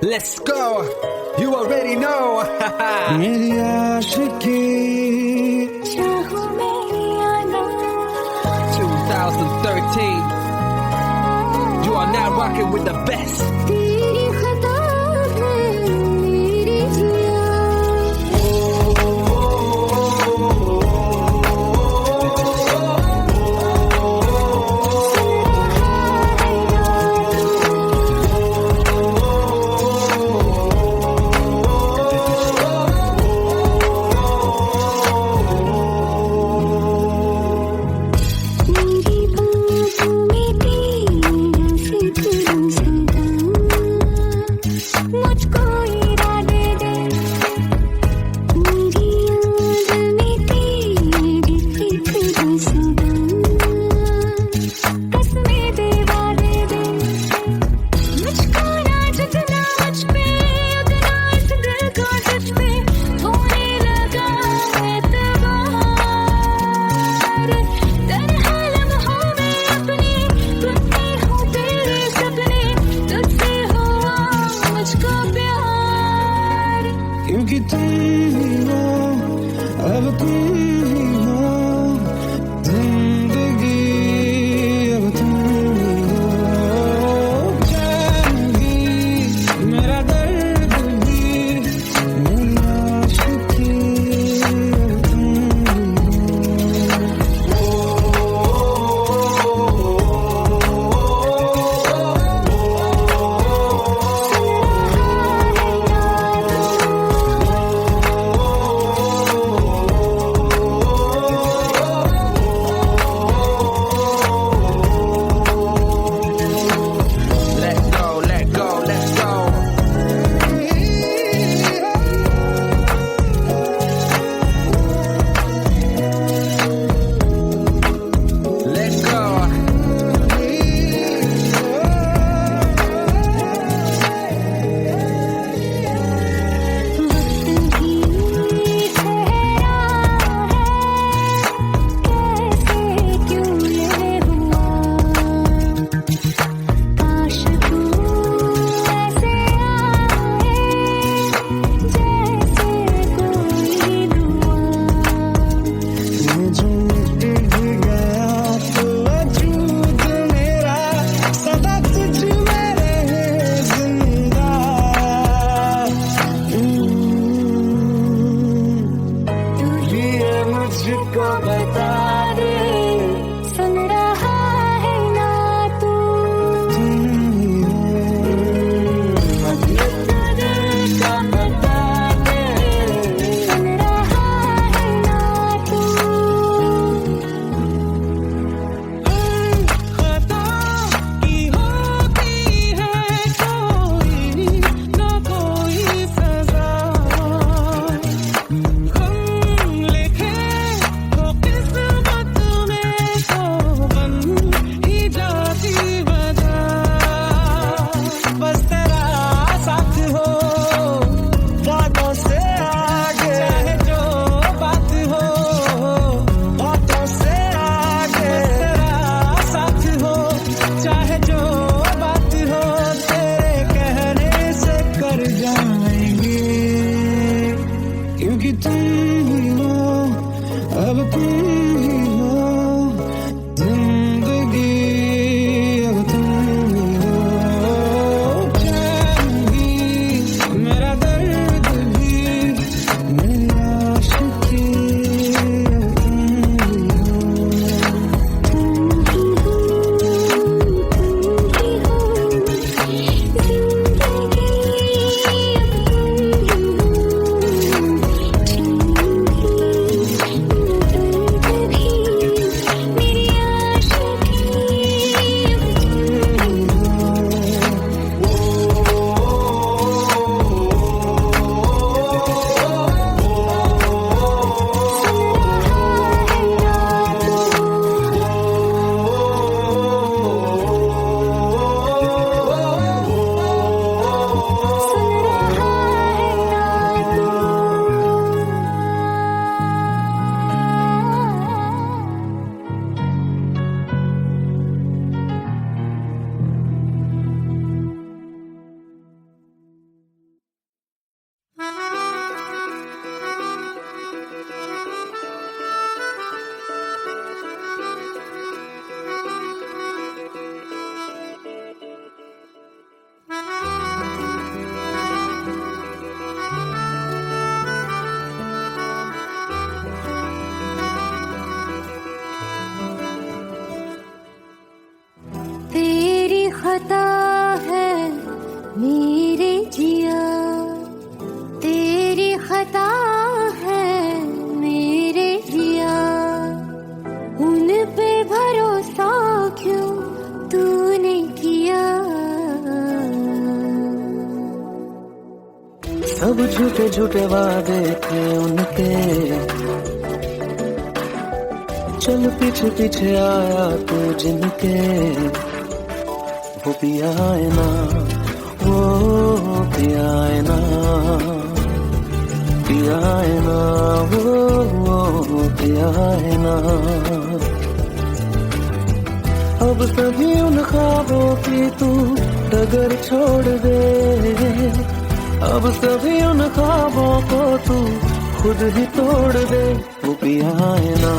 Let's go. You already know. मेरी आशिकी 2013. You are now rocking with the best. तेरी खता है मेरी जिया मेरी बातों में तेरा जिक्र सदा सब झूठे झूठे वादे थे उनके, चल पीछे पीछे आया तू जिनके, वो भी आए ना, वो भी आए ना, भी आए ना, वो भी आए ना। अब सभी उन ख्वाबों की तू डगर छोड़ दे, अब सभी उन ख्वाबों को तू खुद ही तोड़ दे। वो भी आए ना,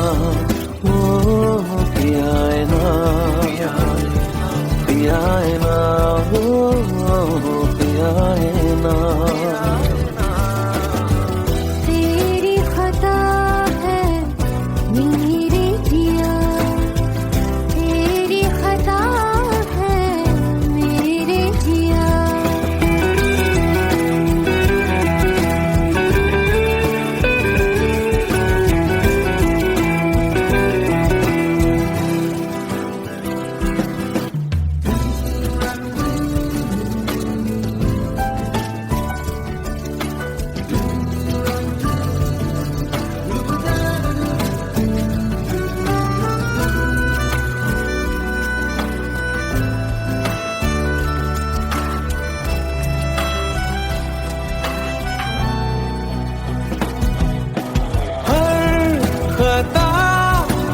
वो भी आए ना, भी आए ना, वो भी आए ना। तेरी खता है मेरे जिया, तेरी खता है मेरे जिया। खता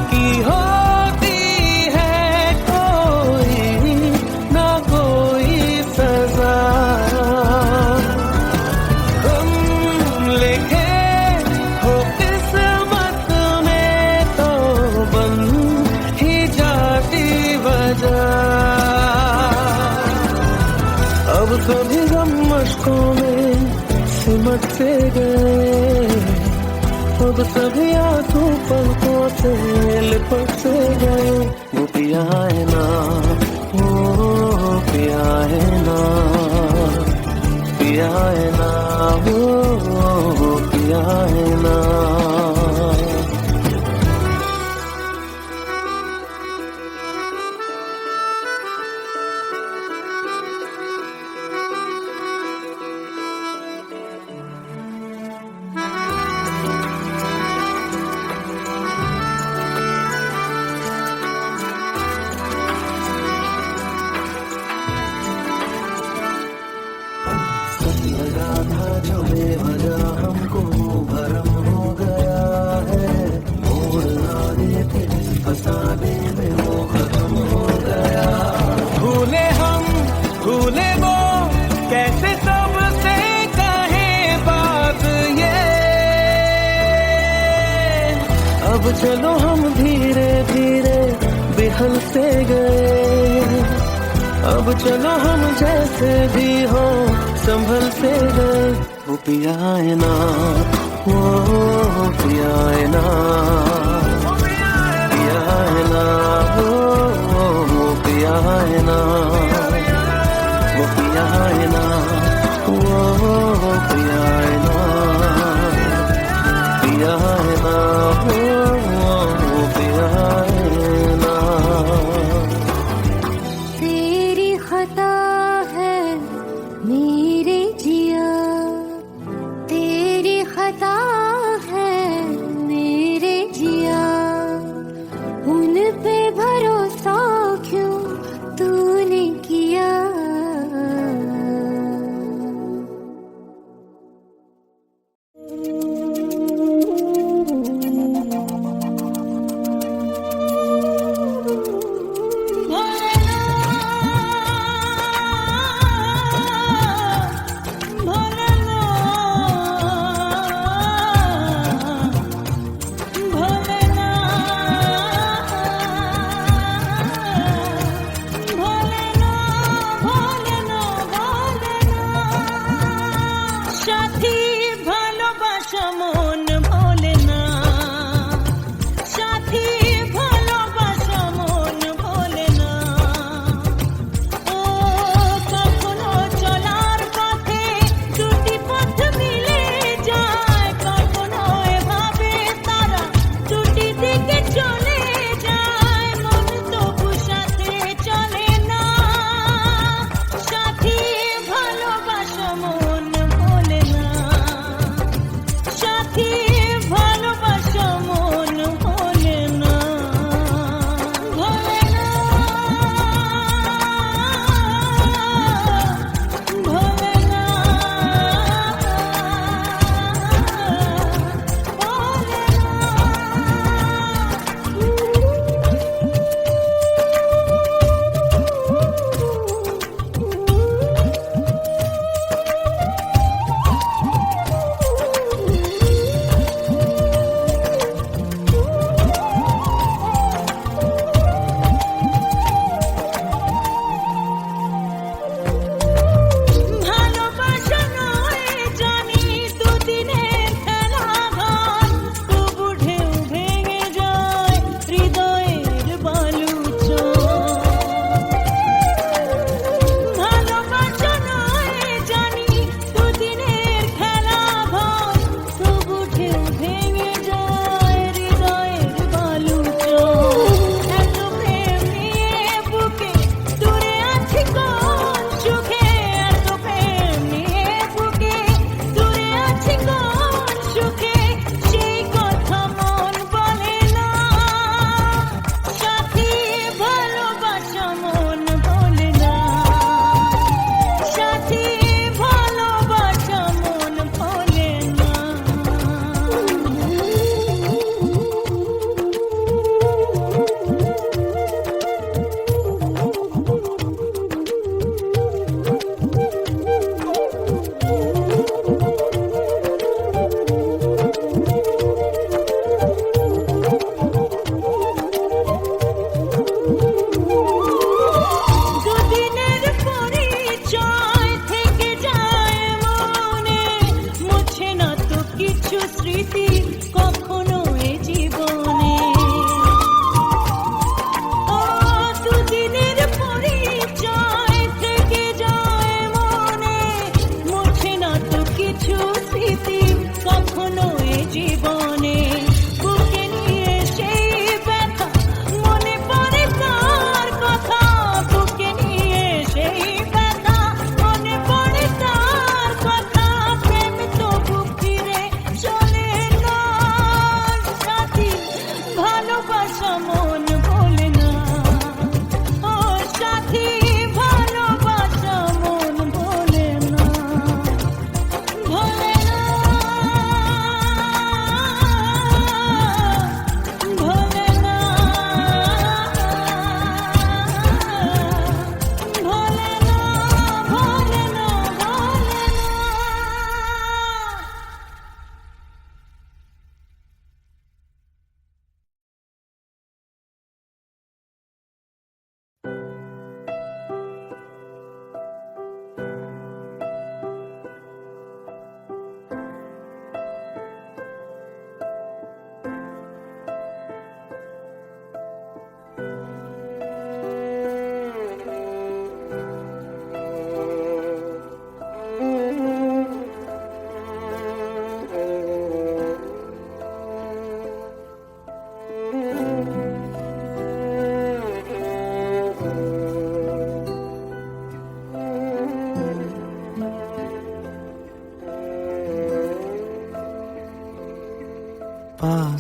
की होती है कोई ना कोई सजा, हम लिखे हो किस्मत में तो बन ही जाती वजह। अब सभी गम मशकों में सिमट से गए, अब सभी आंसू पलकों से लिपट से गए। वो भी आए ना, वो भी आए ना, भी आए ना, वो भी आए ना। लगा था जो बेवजह हमको भरम हो गया है, मोड़ आने थे फसाने में वो खत्म हो गया। भूले हम भूले वो कैसे सबसे कहे बात ये, अब चलो हम धीरे धीरे बिहल से गए, अब चलो हम जैसे भी हो संभल से गए। वो भी आए ना, वो भी आए ना, भी आए ना, वो भी आए ना, वो भी आए ना, वो भी आए ना, भी आए ना, वो भी आए ना। तेरी खता है मेरे जिया, तेरी खता है मेरे जिया। उन पे भरोसा क्यों तूने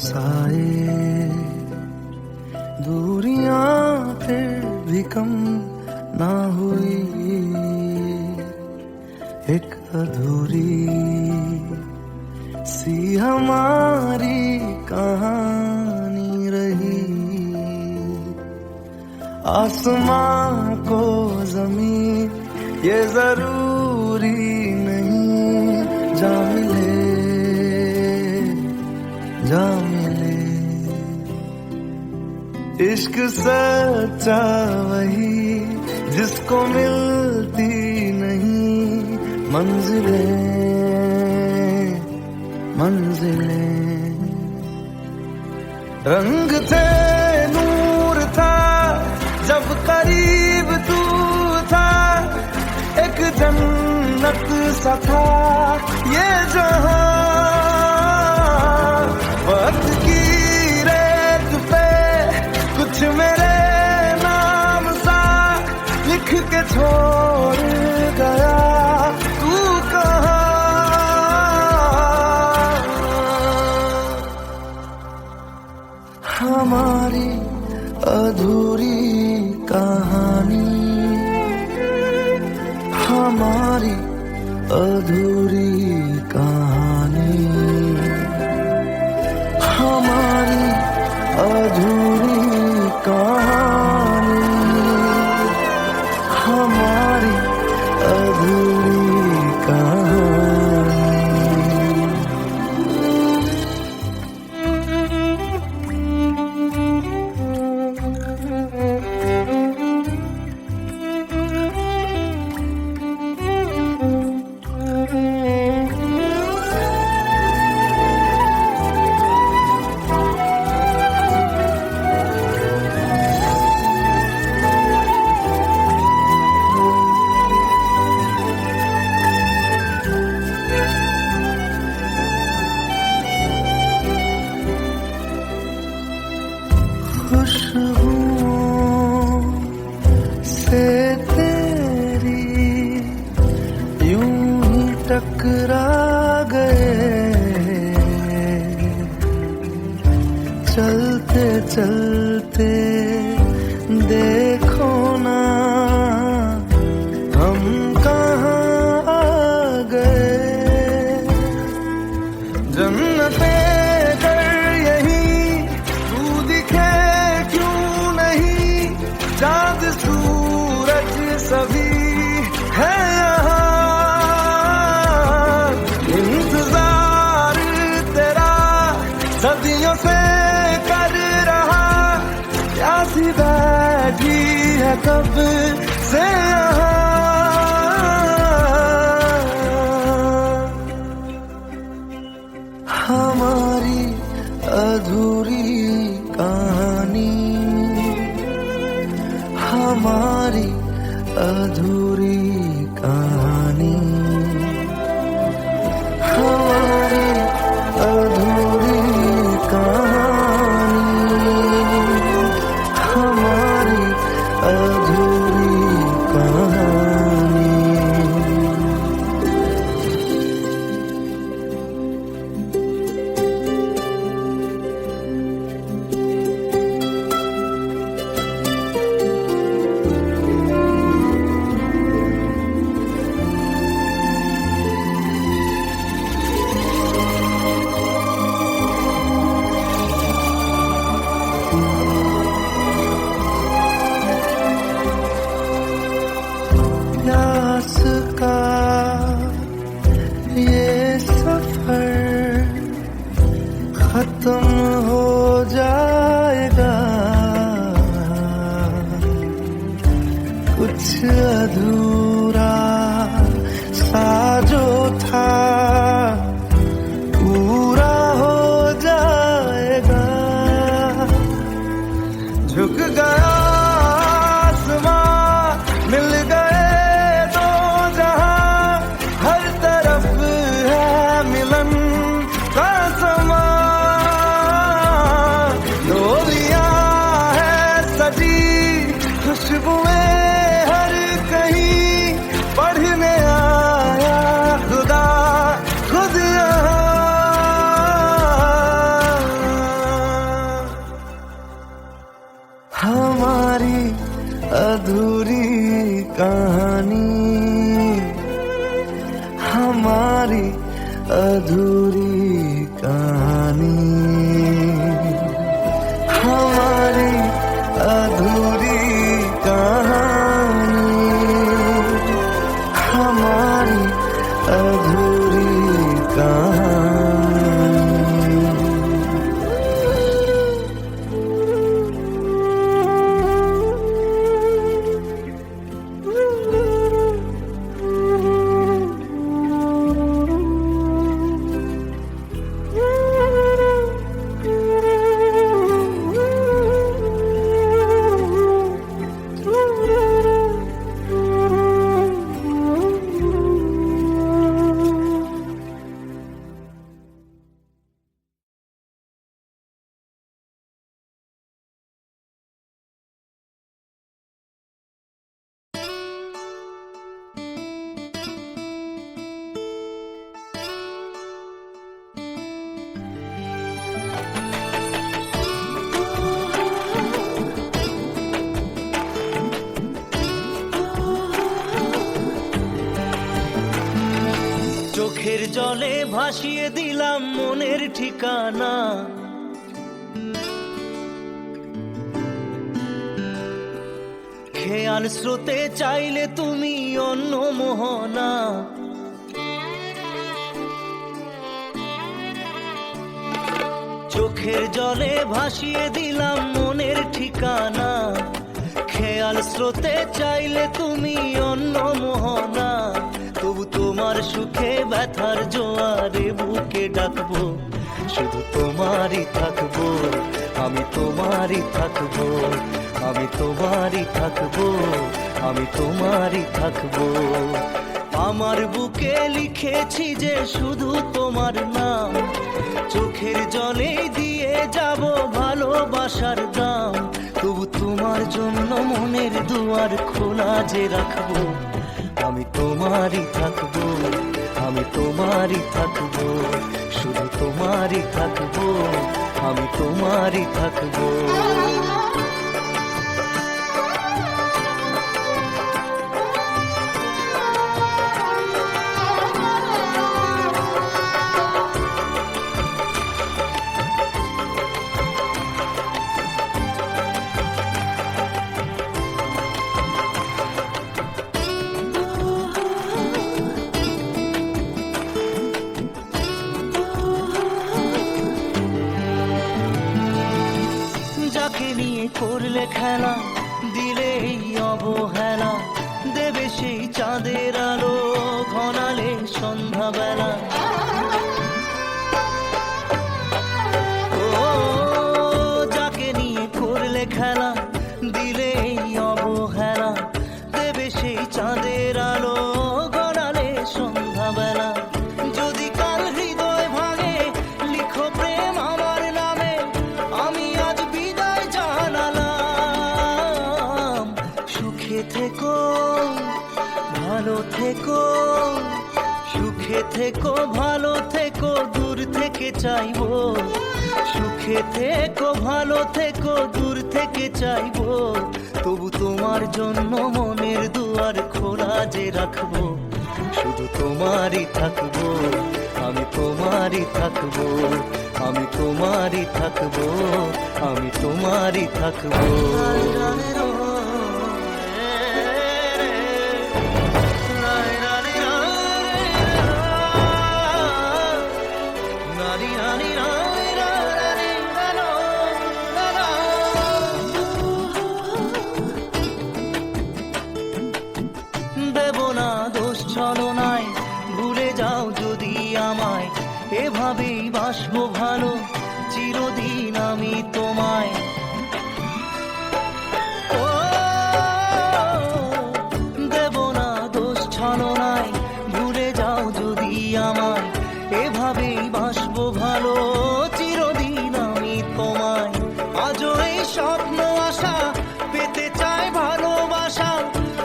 साए, दूरियां फिर भी कम ना हुई, एक अधूरी सी हमारी कहानी रही। आसमां को जमीन ये जरूरी नहीं, जा मिले जा मिले। इश्क सच्चा वही जिसको मिलती नहीं मंजिलें मंजिलें। रंग थे नूर था जब करीब तू था, एक जन्नत सा था ये जहां। वक्त की रेत पे कुछ मेरे नाम सा लिख के छोड़ गया, तू कहाँ? हमारी अधूरी कहानी, हमारी अधूरी कहानी, हमारी अधूरी कहानी, हमारी अधूरी कहानी। खुशबुओं से तेरी यूं ही टकरा गए, चलते चलते देखो ना हम कहाँ आ गए। जन्नते कर यही तू दिखे क्यों नहीं, चाँद सूरज सभी है यहाँ। इंतजार तेरा सदियों से कर रहा, प्यासी बैठी है कब से यहाँ। हमारी अधूरी कहानी, हमारी अधूरी कहानी, हमारी अधूरी कहानी, हमारी अधूरी अधूरी कहानी, हमारी अधूरी कहानी, हमारी अधूरी कहानी। চোখের জলে ভাসিয়ে দিলাম মনের ঠিকানা, খেয়াল স্রোতে চাইলে তুমি অন্য মোহনা। চোখের জলে ভাসিয়ে দিলাম মনের ঠিকানা, খেয়াল স্রোতে চাইলে তুমি অন্য মোহনা। তবু তোমার সুখে ব্যথার জোয়ারে বুকে ডাকবো, শুধু তোমারই থাকবো, আমি তোমারই থাকবো, আমি তোমারই থাকবো, আমি তোমারই থাকবো। আমার বুকে লিখেছি যে শুধু তোমার নাম, চোখের জলে দিয়ে যাব ভালোবাসার দাম। তবু তোমার জন্য মনের দুয়ার খোলা যে রাখবো, আমি তোমারই থাকবো, আমি তোমারই থাকবো, শুধু তোমারই থাকবো, আমি তোমারই থাকবো। যাকে নিয়ে করলে খেলা, দিলে এই অবহেলা, দেবে সেই চাঁদের আলো ঘনালে সন্ধ্যাবেলা। ও যাকে নিয়ে করলে খেলা, দিলে এই অবহেলা, দেবে সেই চাঁদের আলো ঘনালে সন্ধ্যাবেলা। যদি কাল হৃদয় ভাঙে লিখো প্রেম আমার নামে, আমি আজ বিদায় জানালাম। সুখে থেকো, ভালো থেকো, সুখে থেকো, ভালো থেকো, দূর থেকে চাইবো। সুখে থেকো, ভালো থেকো, দূর থেকে চাইবো। তবু তোমার জন্য মনের দুয়ার খোলা যে রাখবো, শুধু তোমারই থাকবো, আমি তোমারই থাকবো, আমি তোমারই থাকবো, আমি তোমারই থাকবো। দেব না দোষ ছলনায়, ভুলে যাও যদি আমায়, এভাবেই বাসবো ভালো চিরদিন আমি তোমায়। ও দেব না দোষ ছলনায়, ভুলে যাও যদি আমায়, এভাবেই বাসবো ভালো চিরদিন আমি তোমায়। আজও এই স্বপ্ন আশা পেতে চাই ভালোবাসা,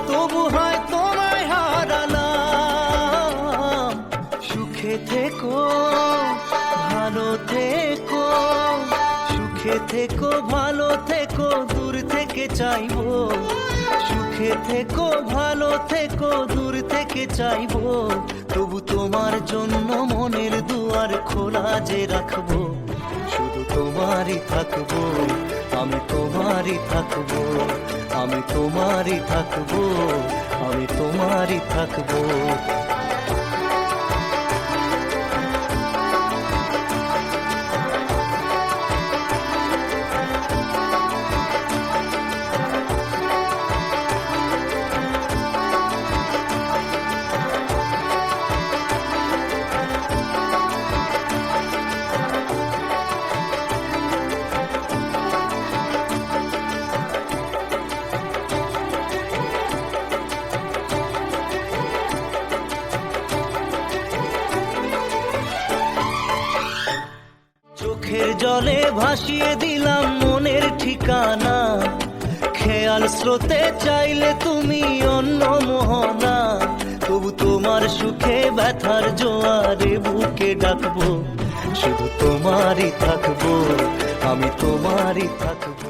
তবু হয় তোমায় হারালাম। সুখে থেকো, ভালো থেকো, সুখে থেকো, ভালো থেকো, দূর থেকে চাইবো। সুখে সুখে থেকো ভালো থেকো দূর থেকে চাইবো তবু তোমার জন্য মনের দুয়ার খোলা যে রাখবো শুধু তোমারই থাকবো আমি তোমারই থাকবো আমি তোমারই থাকবো আমি তোমারই থাকবো চোখের জলে ভাসিয়ে দিলাম মনের ঠিকানা খেয়াল স্রোতে চাইলে তুমি অন্য মোহনা তবু তোমার সুখে ব্যথার জোয়ারে বুকে ডাকবো শুধু তোমারই থাকবো আমি তোমারই থাকবো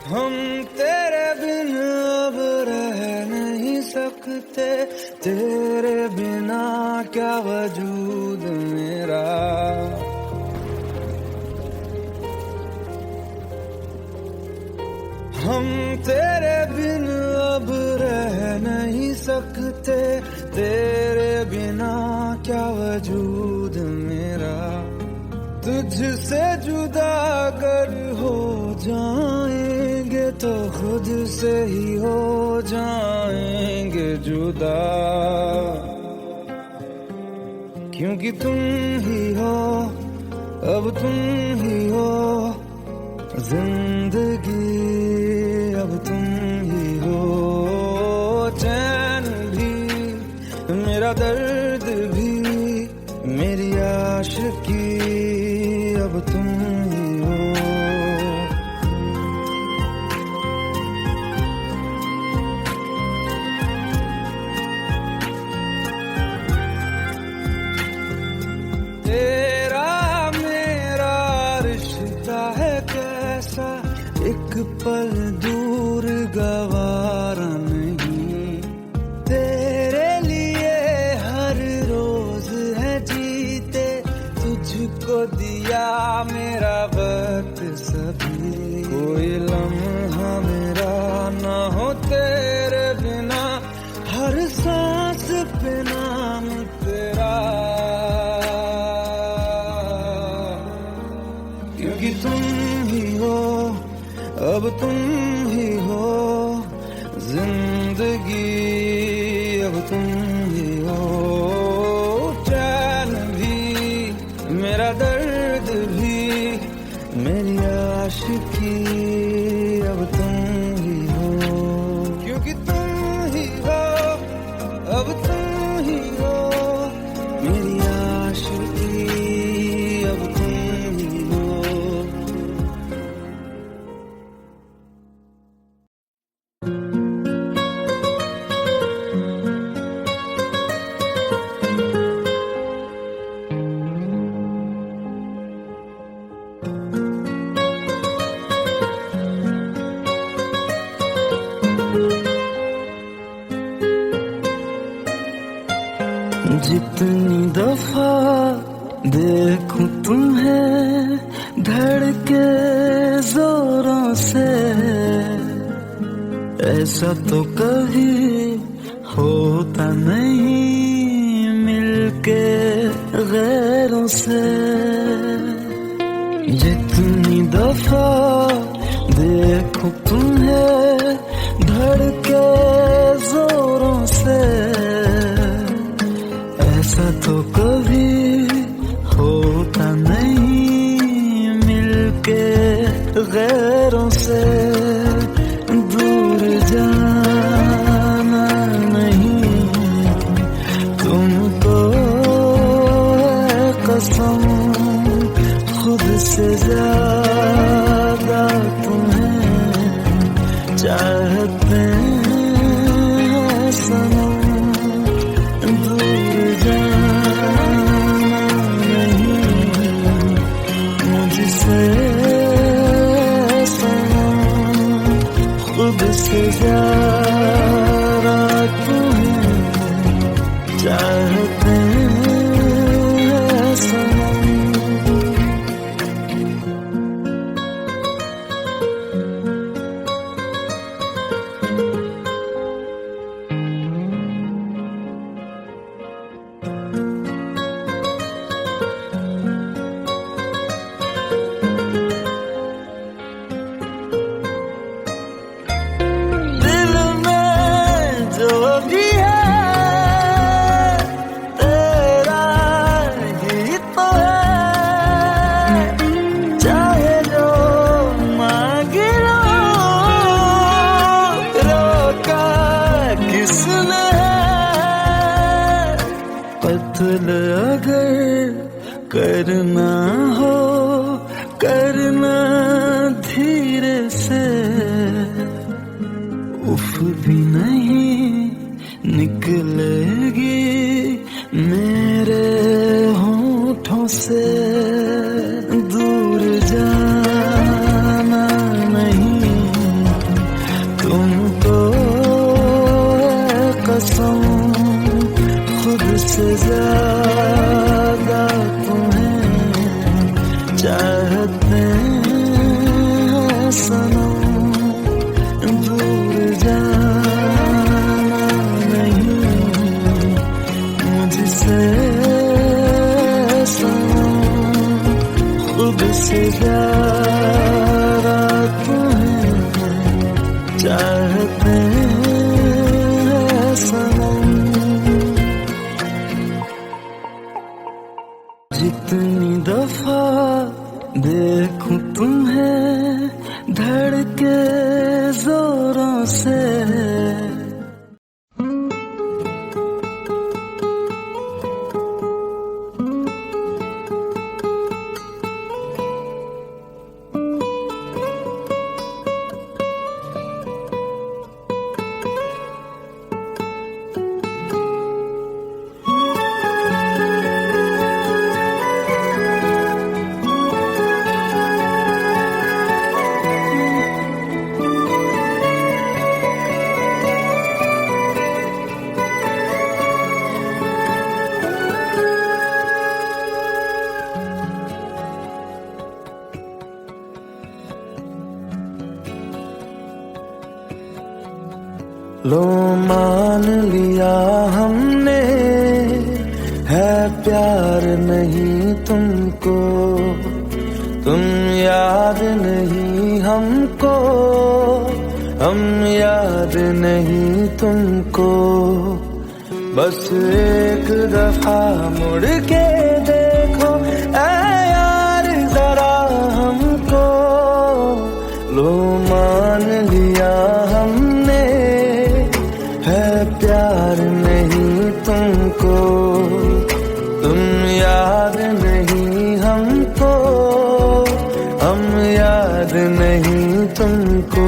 हम तेरे बिन अब रह नहीं सकते तेरे बिना क्या वजूद मेरा हम तेरे बिन अब रह नहीं सकते तेरे बिना क्या वजूद मेरा तुझसे जुदा अगर हो जाएंगे तो खुद से ही हो जाएंगे जुदा क्योंकि तुम ही हो अब तुम ही हो जिंदगी अब तुम ही हो चैन भी मेरा दर्द भी मेरी आशिकी अब तुम ही हो तेरा मेरा रिश्ता है कैसा एक पल दूर गवारा नहीं तेरे लिए हर रोज है जीते तुझको दिया मेरा वक्त सभी कोई लम्हा मेरा ना हो तेरे बिना हर सांस पे नाम तेरा क्योंकि तुम ही हो अब तुम ही हो जिंदगी अब तुम ही हो चैन भी मेरा दर्द भी मेरी आशिकी अब तुम ही हो क्योंकि तुम ही हो अब तुम ही हो मेरी आशिकी अब तुम ही हो जितनी दफा देखूं तुम्हें धड़के जोरों से ऐसा तो कभी होता नहीं मिलके गैरों से जितनी दफा देखूं तुम्हें धड़के जोरों से ऐसा तो कभी होता नहीं मिलके गैरों से दूर जाना नहीं तुमको है कसम खुद से ज्यादा तुम्हें चाहते हैं सनम दूर जाना नहीं मुझसे तुम्हें चाहते हैं सनम। दिल में जो भी है तेरा ही तो है, चाहे जो मांग लो, रोका किसने है। कत्ल अगर करना हो करना धीरे से, उफ भी नहीं निकलेगी मेरे होठों से। दूर जाना नहीं तुमको है कसम, खुद से ज्यादा तुम्हें चाहते हैं सनम। दूर जाना नहीं मुझसे सनम, खुद से ज्यादा तुम्हें चाहते हैं सनम। जितनी दफा देखूं तुम्हें धड़के जोरों से, लो मान लिया हमने है प्यार नहीं तुमको, तुम याद नहीं हमको, हम याद नहीं तुमको। बस एक दफा मुड़ के देखो ऐ यार जरा हमको। लो मान लिया हमने है प्यार नहीं तुमको, तुम याद नहीं हमको, हम याद नहीं तुमको।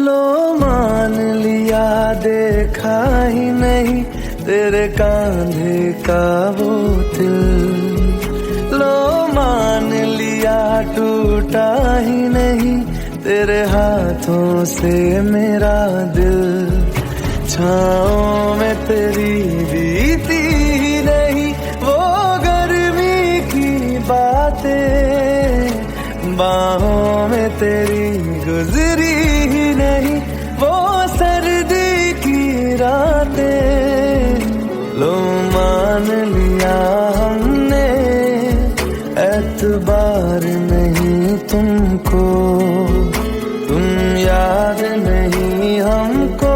लो मान लिया देखा ही नहीं तेरे कांधे का वो दिल, लो मान लिया टूटा ही नहीं तेरे हाथों से मेरा दिल। छाँव में तेरी बीती ही नहीं वो गर्मी की बातें, बाहों में तेरी गुजरी ही नहीं वो सर्दी की रातें। लो मान लिया हमने एतबार नहीं तुमको, तुम याद नहीं हमको,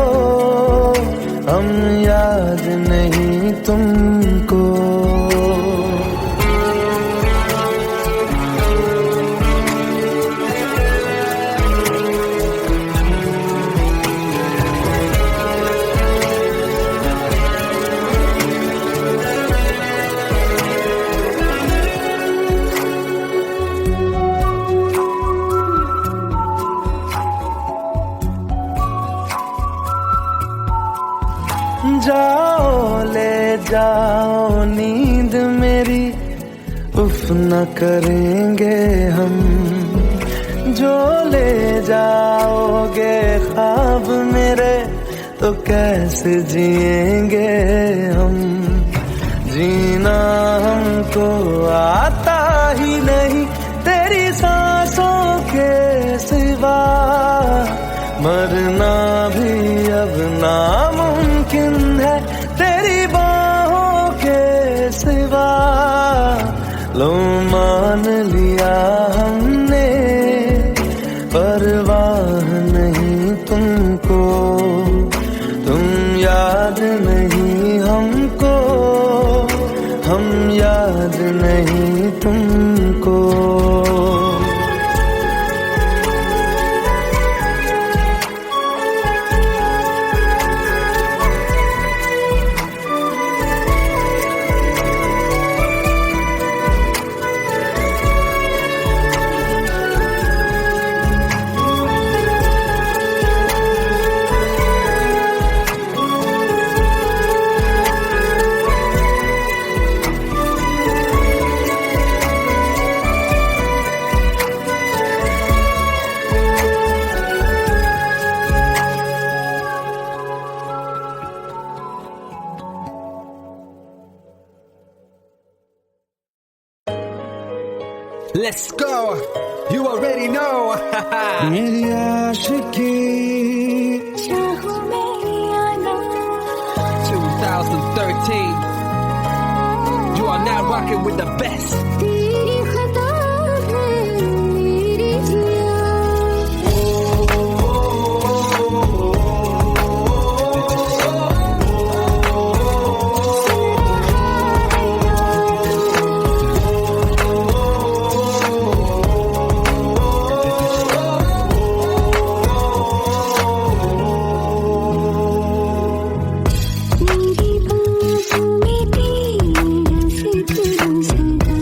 हम याद नहीं तुमको। जाओ नींद मेरी, उफ न करेंगे हम। जो ले जाओगे ख्वाब मेरे, तो कैसे जिएंगे हम। जीना हमको आता ही नहीं तेरी सांसों के सिवा, मरना भी अब नामुमकिन है तेरी बाहों के सिवा। लो मान लिया हमने, परवाह नहीं तुमको, तुम याद नहीं हमको, हम याद नहीं तुमको। Let's go. You already know. मेरी आशिकी 2013. You are now rocking with the best. तेरी खता है मेरी जिया। मेरी बाहों में तेरा सिर सदा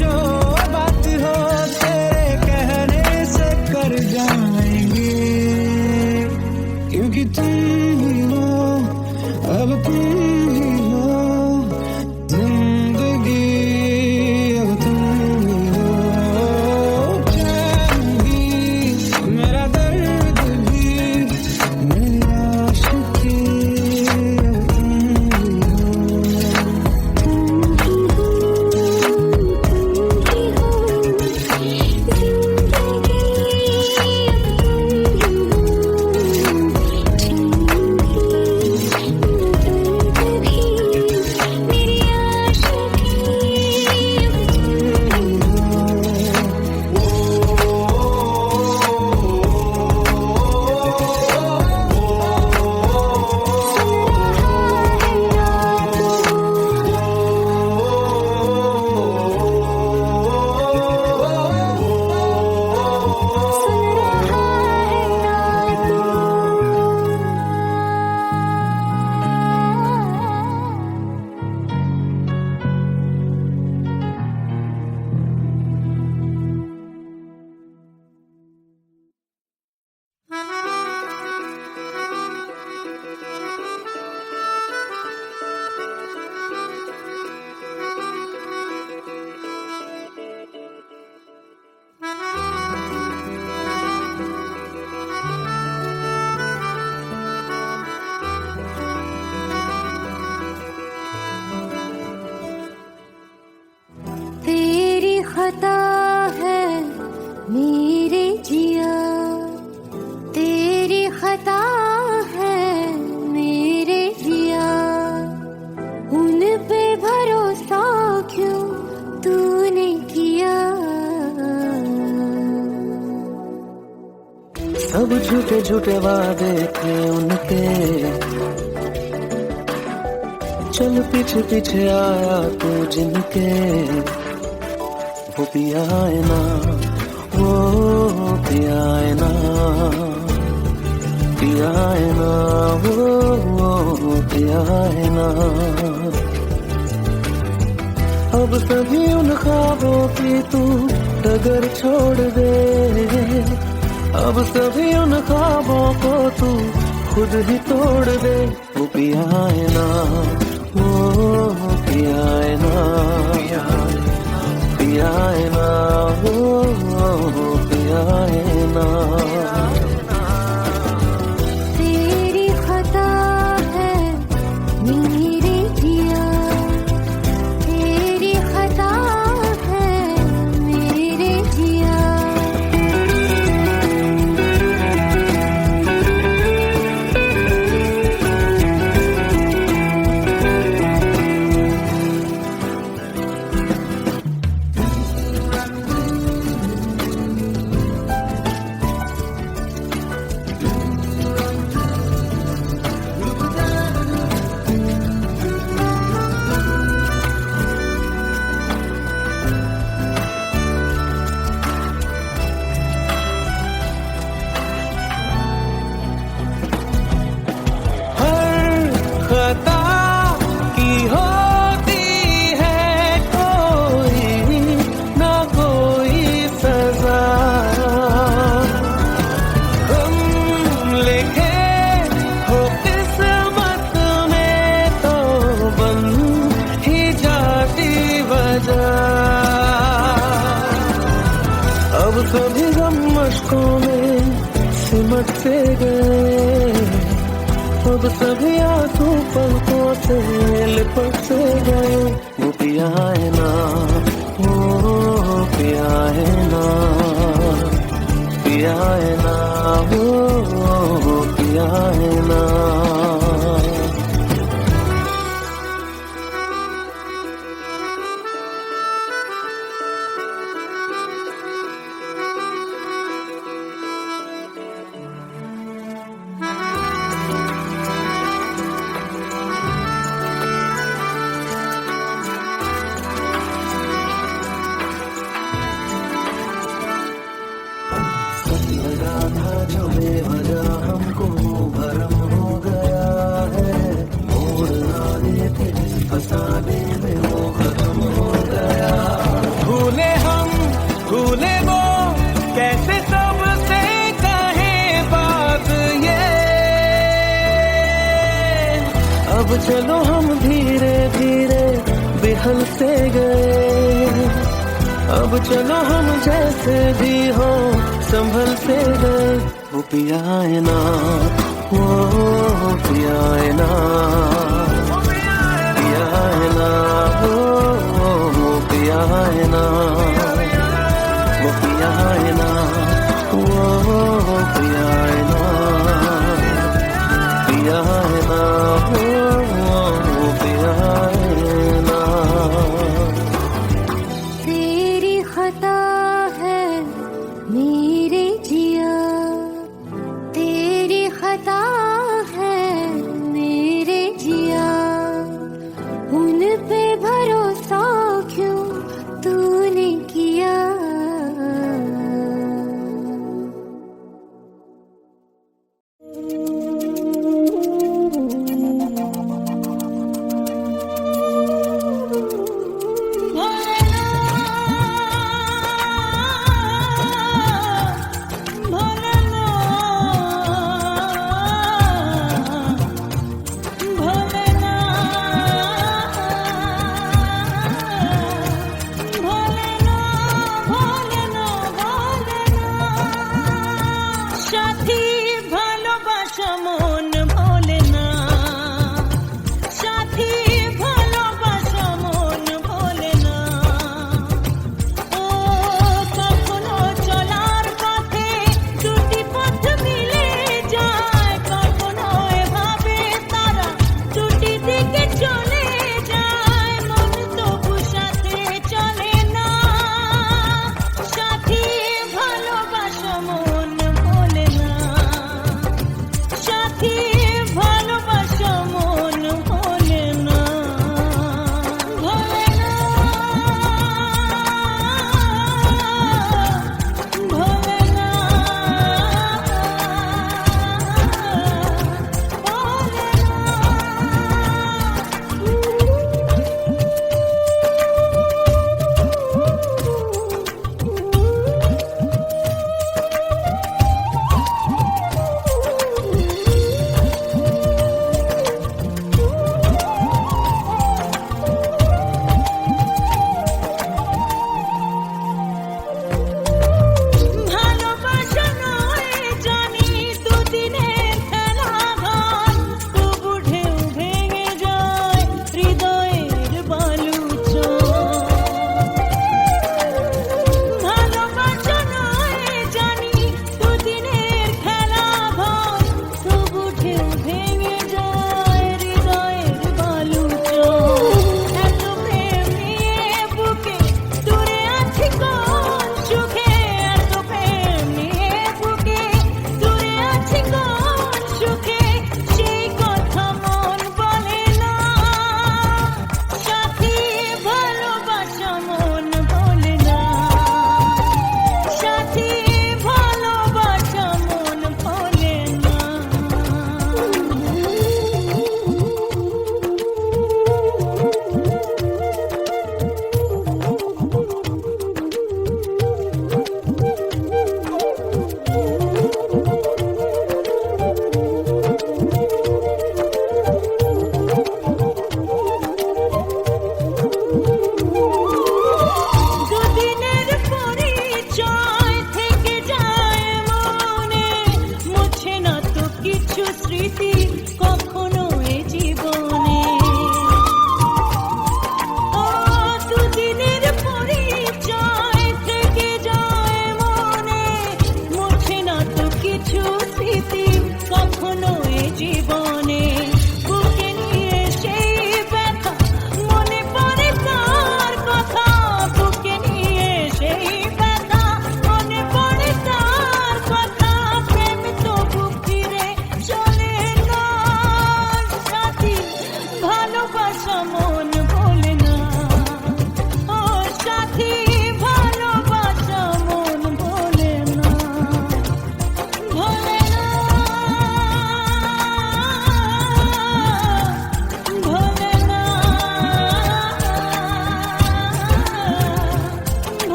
जो बात हो तेरे कहने से कर जाएंगे, क्योंकि तुम ही हो, अब तुम ही हो जिंदगी, अब तुम ही हो चैन भी, मेरा दर्द भी, मेरी आशिकी, अब तुम ही हो। तेरी खता है मेरे जिया, तेरी खता है मेरे जिया, उन पे भरोसा क्यों तूने किया। सब झूठे झूठे वादे थे उनके, चल पीछे पीछे आया तू जिनके, वो पिया है ना, वो पिया है ना, पिया है ना, वो पिया है ना। अब सभी उन ख्वाबों की तू डगर छोड़ दे, अब सभी उन ख्वाबों को तू खुद ही तोड़ दे। वो पिया है ना, वो पिया है ना, पिया है ना, वो पिया है ना। तेरी खता है मेरे जिया, तेरी खता है मेरे जिया। खता की होती है कोई ना कोई सजा, तुम लिखे हो किस्मत में तो बन ही जाती वजह। अब सभी गम मशकों में सिमट से गए, अब सभी आंसू पलकों से लिपट से गए। वो पिया है ना, वो पिया है ना, पिया है ना, वो पिया है ना। लगा चलो हम धीरे धीरे बेहल से गए, अब चलो हम जैसे भी हो संभल से गए। वो पिया है ना, वो पिया है ना, पिया है ना, वो पिया है ना, वो पिया है ना, वो पिया है ना, पिया है ना, वो पिया है ना। तेरी खता है मेरे जिया, तेरी खता है मेरे जिया, उन पे भरोसा क्यों तूने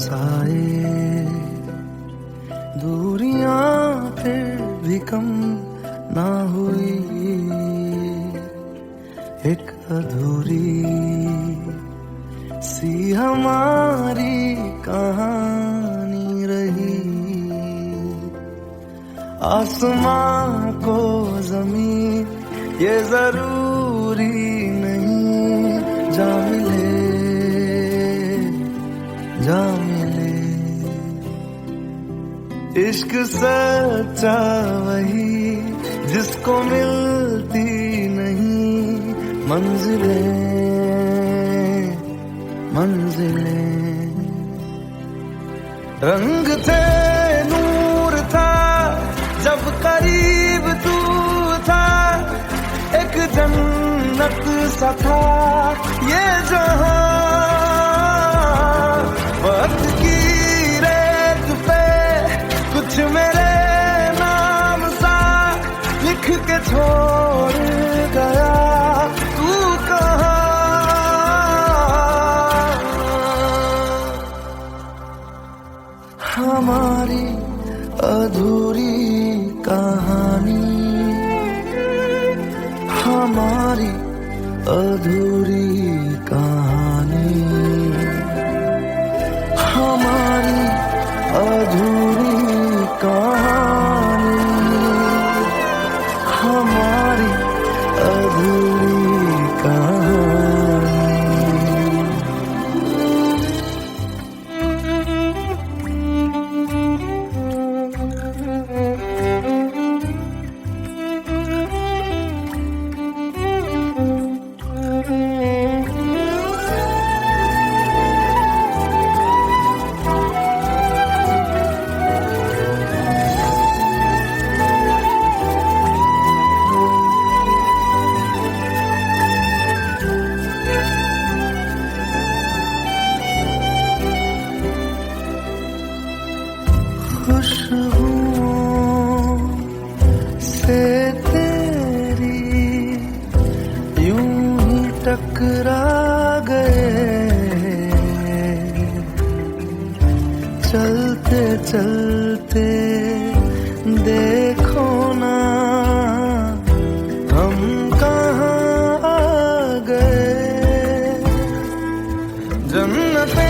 साए, दूरियां फिर भी कम ना हुई, एक अधूरी सी हमारी कहानी रही। आसमां को जमीन ये जरूरी नहीं, जा मिले जा मिले। इश्क सच्चा वही जिसको मिलती नहीं मंजिलें मंजिलें। रंग थे नूर था जब करीब तू था, एक जन्नत सा था ये जहां। वक्त की रेत पे कुछ मेरे नाम सा लिख के छोड़ गया तू कहाँ। हमारी अधूरी कहानी, हमारी अधूरी कहानी, हमारी अधूरी कहानी, हमारी अधूरी कहानी। खुशबुओं से तेरी यूं ही टकरा गए, चलते चलते देखो ना हम कहाँ आ गए। जन्नते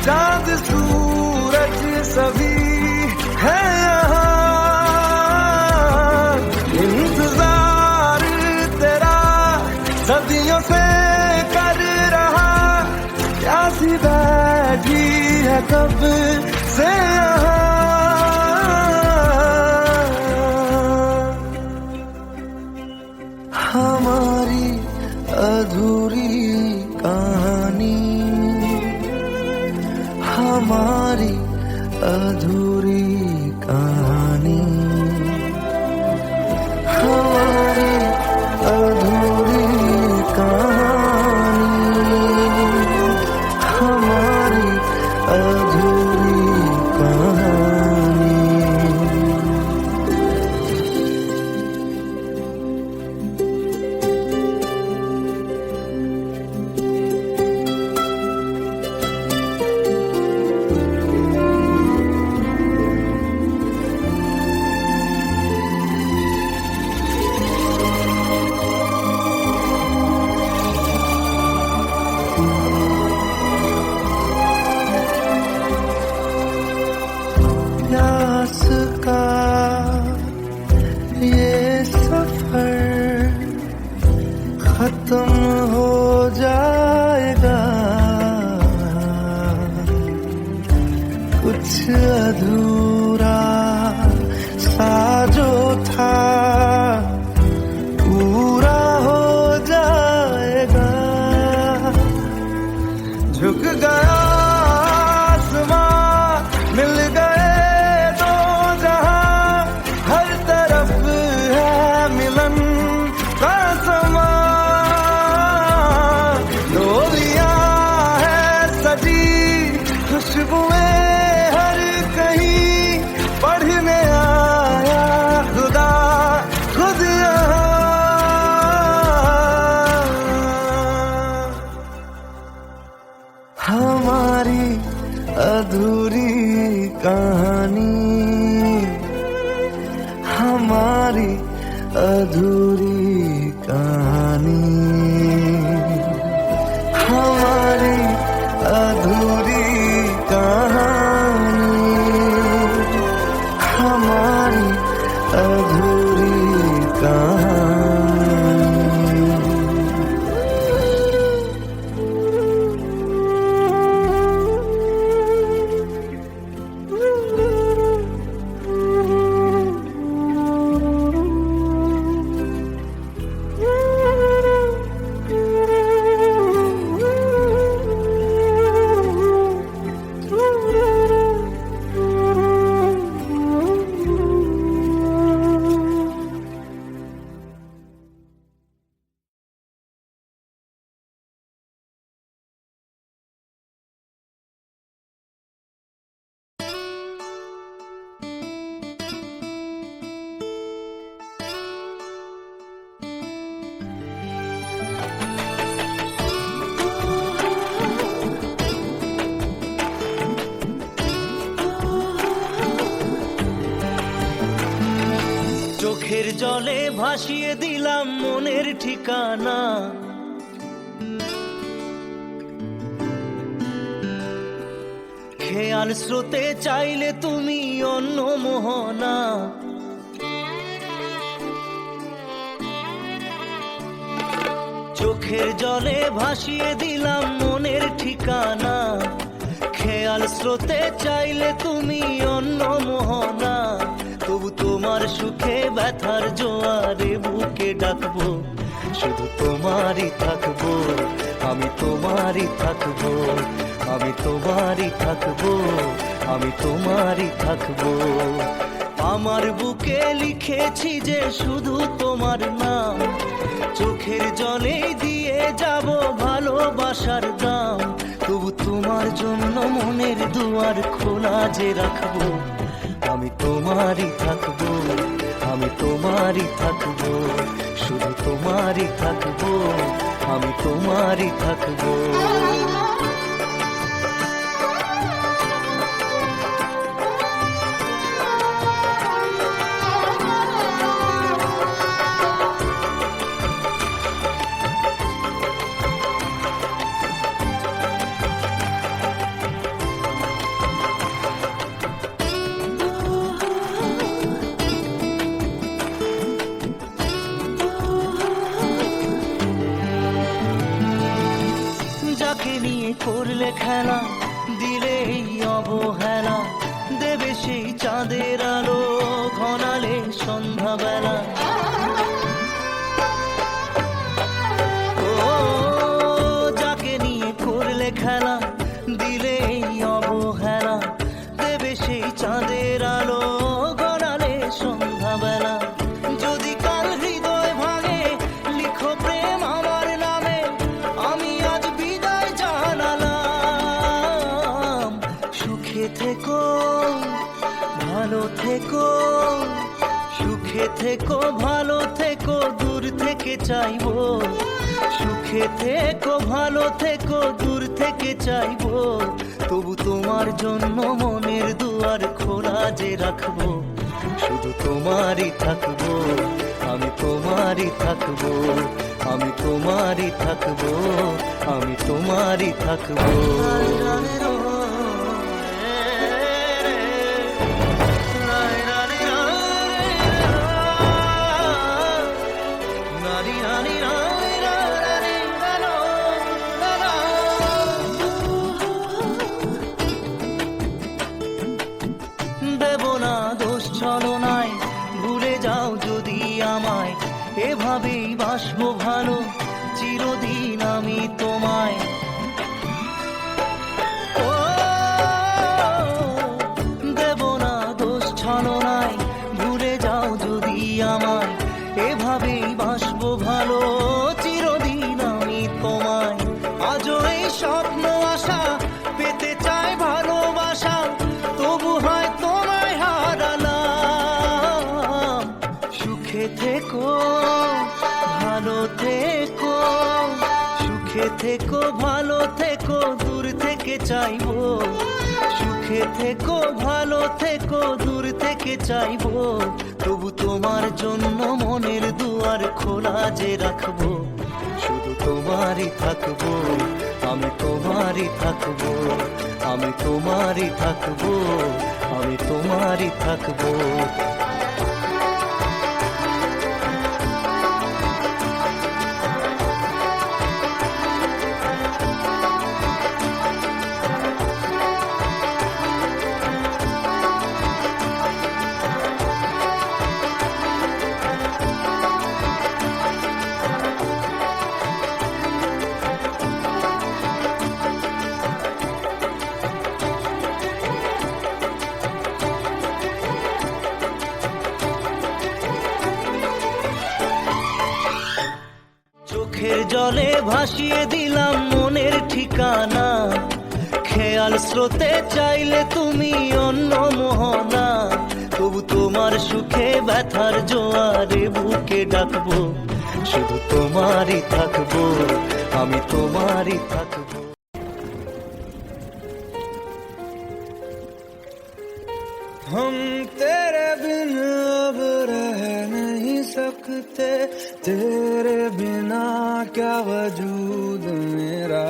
चाँद सूरज सभी है यहाँ, इंतजार तेरा सदियों से कर रहा, प्यासी बैठी है कब से यहाँ। हमारी अधूरी कहानी, हमारी अधूरी कहानी, हमारी अधूरी कहानी, हमारी अधूरी कहानी। प्यास का ये सफर खत्म हो जाएगा, कुछ अधूरा सा जो था पूरा हो जाएगा। झुक गया आसमां, मिल गए दो जहां, हर तरफ है मिलन का समा। डोलियां है सजी खुशबुएं हर कहानी हमारी अधूरी कहानी हमारी अधूरी कहानी हमारी अधूरी कहानी চোখের জলে ভাসিয়ে দিলাম মনের ঠিকানা খেয়াল স্রোতে চাইলে তুমি অন্য মোহনা চোখের জলে ভাসিয়ে দিলাম মনের ঠিকানা খেয়াল স্রোতে চাইলে তুমি অন্য মোহনা তবু তোমার সুখে ব্যথার জোয়ারে বুকে ডাকবো শুধু তোমারই থাকবো আমি তোমারই থাকবো আমি তোমারই থাকবো আমি তোমারই থাকবো আমার বুকে লিখেছি যে শুধু তোমার নাম চোখের জলে দিয়ে যাব ভালোবাসার দাম তবু তোমার জন্য মনের দুয়ার খোলা যে রাখবো আমি তোমারই থাকবো আমি তোমারই থাকবো শুধু তোমারই থাকবো আমি তোমারই থাকবো যাকে নিয়ে করলে খেলা দিলে এই অবহেলা দেবে সেই চাঁদের আলো ঘনালে সন্ধ্যাবেলা ও যাকে নিয়ে করলে খেলা দিলে এই অবহেলা দেবে সেই চাঁদের আলো ঘনালে সন্ধ্যাবেলা যদি কাল হৃদয় ভাঙে লিখো প্রেম আমার নামে আমি আজ বিদায় জানালাম সুখে থেকো ভালো থেকো সুখে থেকো ভালো থেকো দূর থেকে চাইবো সুখে থেকো ভালো থেকো দূর থেকে চাইবো তবু তোমার জন্য মনের দুয়ার খোলা যে রাখবো শুধু তোমারই থাকবো আমি তোমারই থাকবো আমি তোমারই থাকবো আমি তোমারই থাকবো দেব না দোষ ছলনায় ভুলে যাও যদি আমায় এভাবেই বাসবো ভালো চিরদিন আমি তোমায় ও দেব না দোষ ছলনায় ভুলে যাও যদি আমায় এভাবেই বাসবো ভালো চিরদিন আমি তোমায় আজও এই স্বপ্ন আশা পেতে চাই ভালোবাসা তবু হয় তোমায় হারালাম সুখে থেকো ভালো থেকো সুখে থেকো ভালো থেকো দূর থেকে চাইবো সুখে থেকো ভালো থেকো দূর থেকে চাইবো তবু তোমার জন্য মনের দুয়ার খোলা যে রাখবো শুধু তোমারই থাকবো আমি তোমারই থাকবো আমি তোমারই থাকবো আমি তোমারই থাকবো চোখের জলে ভাসিয়ে দিলাম মনের ঠিকানা খেয়াল স্রোতে চাইলে তুমি অন্য মোহনা তবু তোমার সুখে ব্যথার জোয়ারে বুকে ডাকবো শুধু তোমারই থাকবো আমি তোমারই থাকবো हम तेरे बिन अब रह नहीं सकते तेरे बिना क्या वजूद मेरा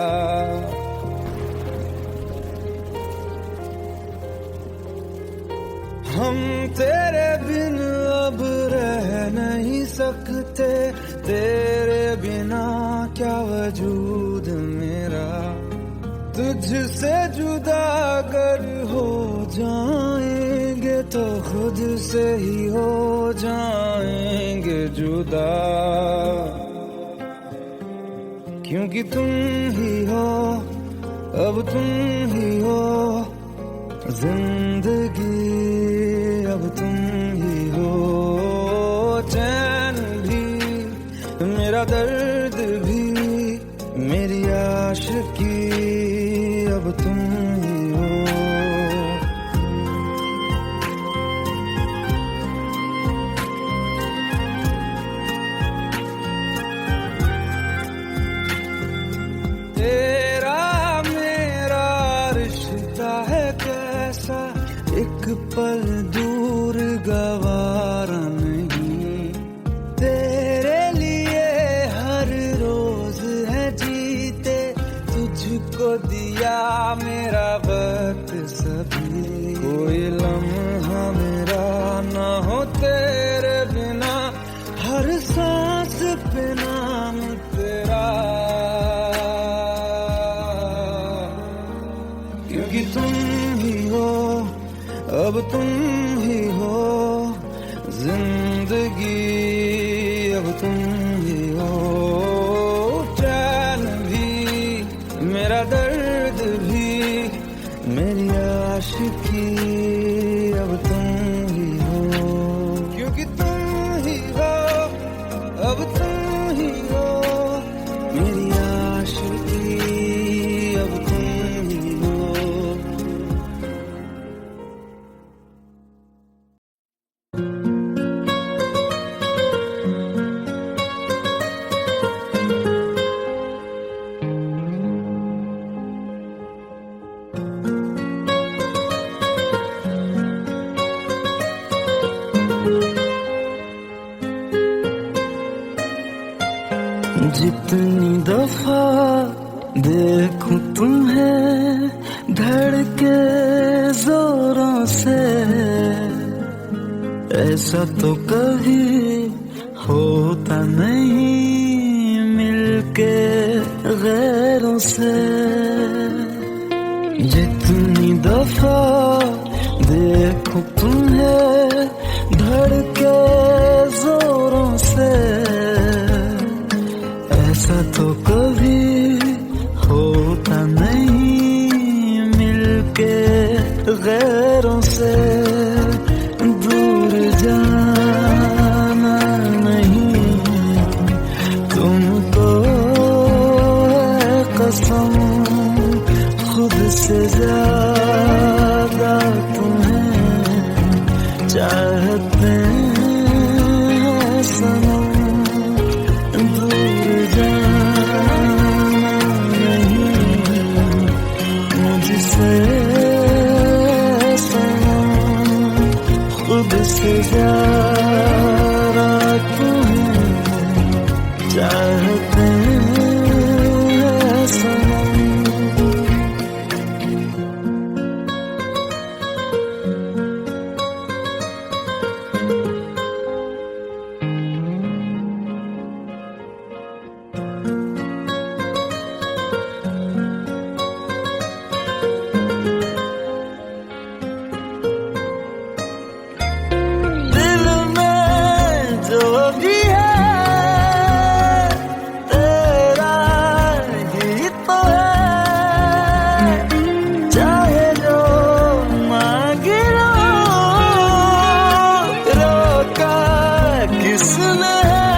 हम तेरे बिन अब रह नहीं सकते तेरे बिना क्या वजूद मेरा तुझसे जुदा अगर हो जाएंगे तो खुद से ही हो जाएंगे जुदा क्योंकि तुम ही हो अब तुम ही हो जिंदगी अब तुम ही हो चैन भी मेरा दर्द भी मेरी आशिकी अब तुम ही हो तेरा मेरा रिश्ता है कैसा एक पल दूर गवारा नहीं तेरे लिए हर रोज है जीते तुझको दिया मेरा वक्त सभी कोई लम्हा मेरा ना हो तेरे बिना हर सांस पे नाम तेरा क्योंकि तुम ही हो अब तुम ही हो जिंदगी अब तुम ही हो चैन भी मेरा दर्द भी मेरी आशिकी अब तुम ही हो क्योंकि तुम ही हो अब तुम ही हो मेरी आशिकी अब तुम ही हो जितनी दफा देखूं तुम्हें धड़के जोरों से ऐसा तो कभी होता नहीं मिलके गैरों से जितनी दफा देखूं तुम्हें धड़के जोरों से ऐसा तो कभी होता नहीं मिलके गैरों से दूर जाना नहीं तुमको है कसम खुद से ज्यादा तुम्हें चाहते हैं सनम दूर जाना नहीं मुझसे से ज्यादा तुम्हें चाहते हैं सनम। दिल में जो भी है तेरा ही तो है, चाहे जो मांगे लो, रोका किसने है।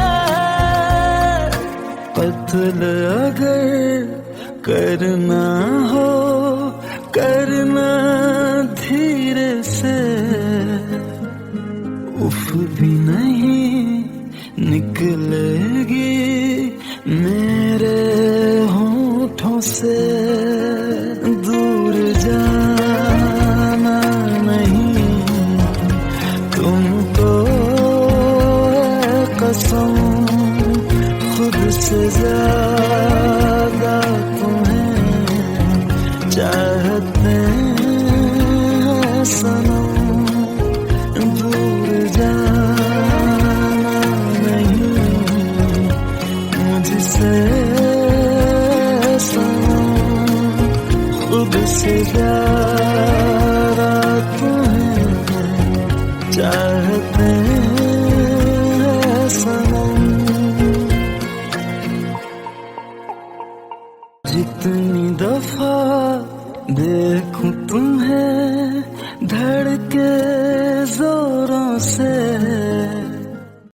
पत्थर अगर करना हो करना धीरे से, उफ भी नहीं निकलेगी मेरे होठों से। दूर जाना नहीं तुमको है कसम, खुद से ज्यादा तुम्हें चाहते हैं सनम। दूर जाना नहीं मुझसे सनम, खुद से ज्यादा तुम्हें चाहते हैं सनम। जितनी दफा देखूं तुम्हें धड़के जोरों से,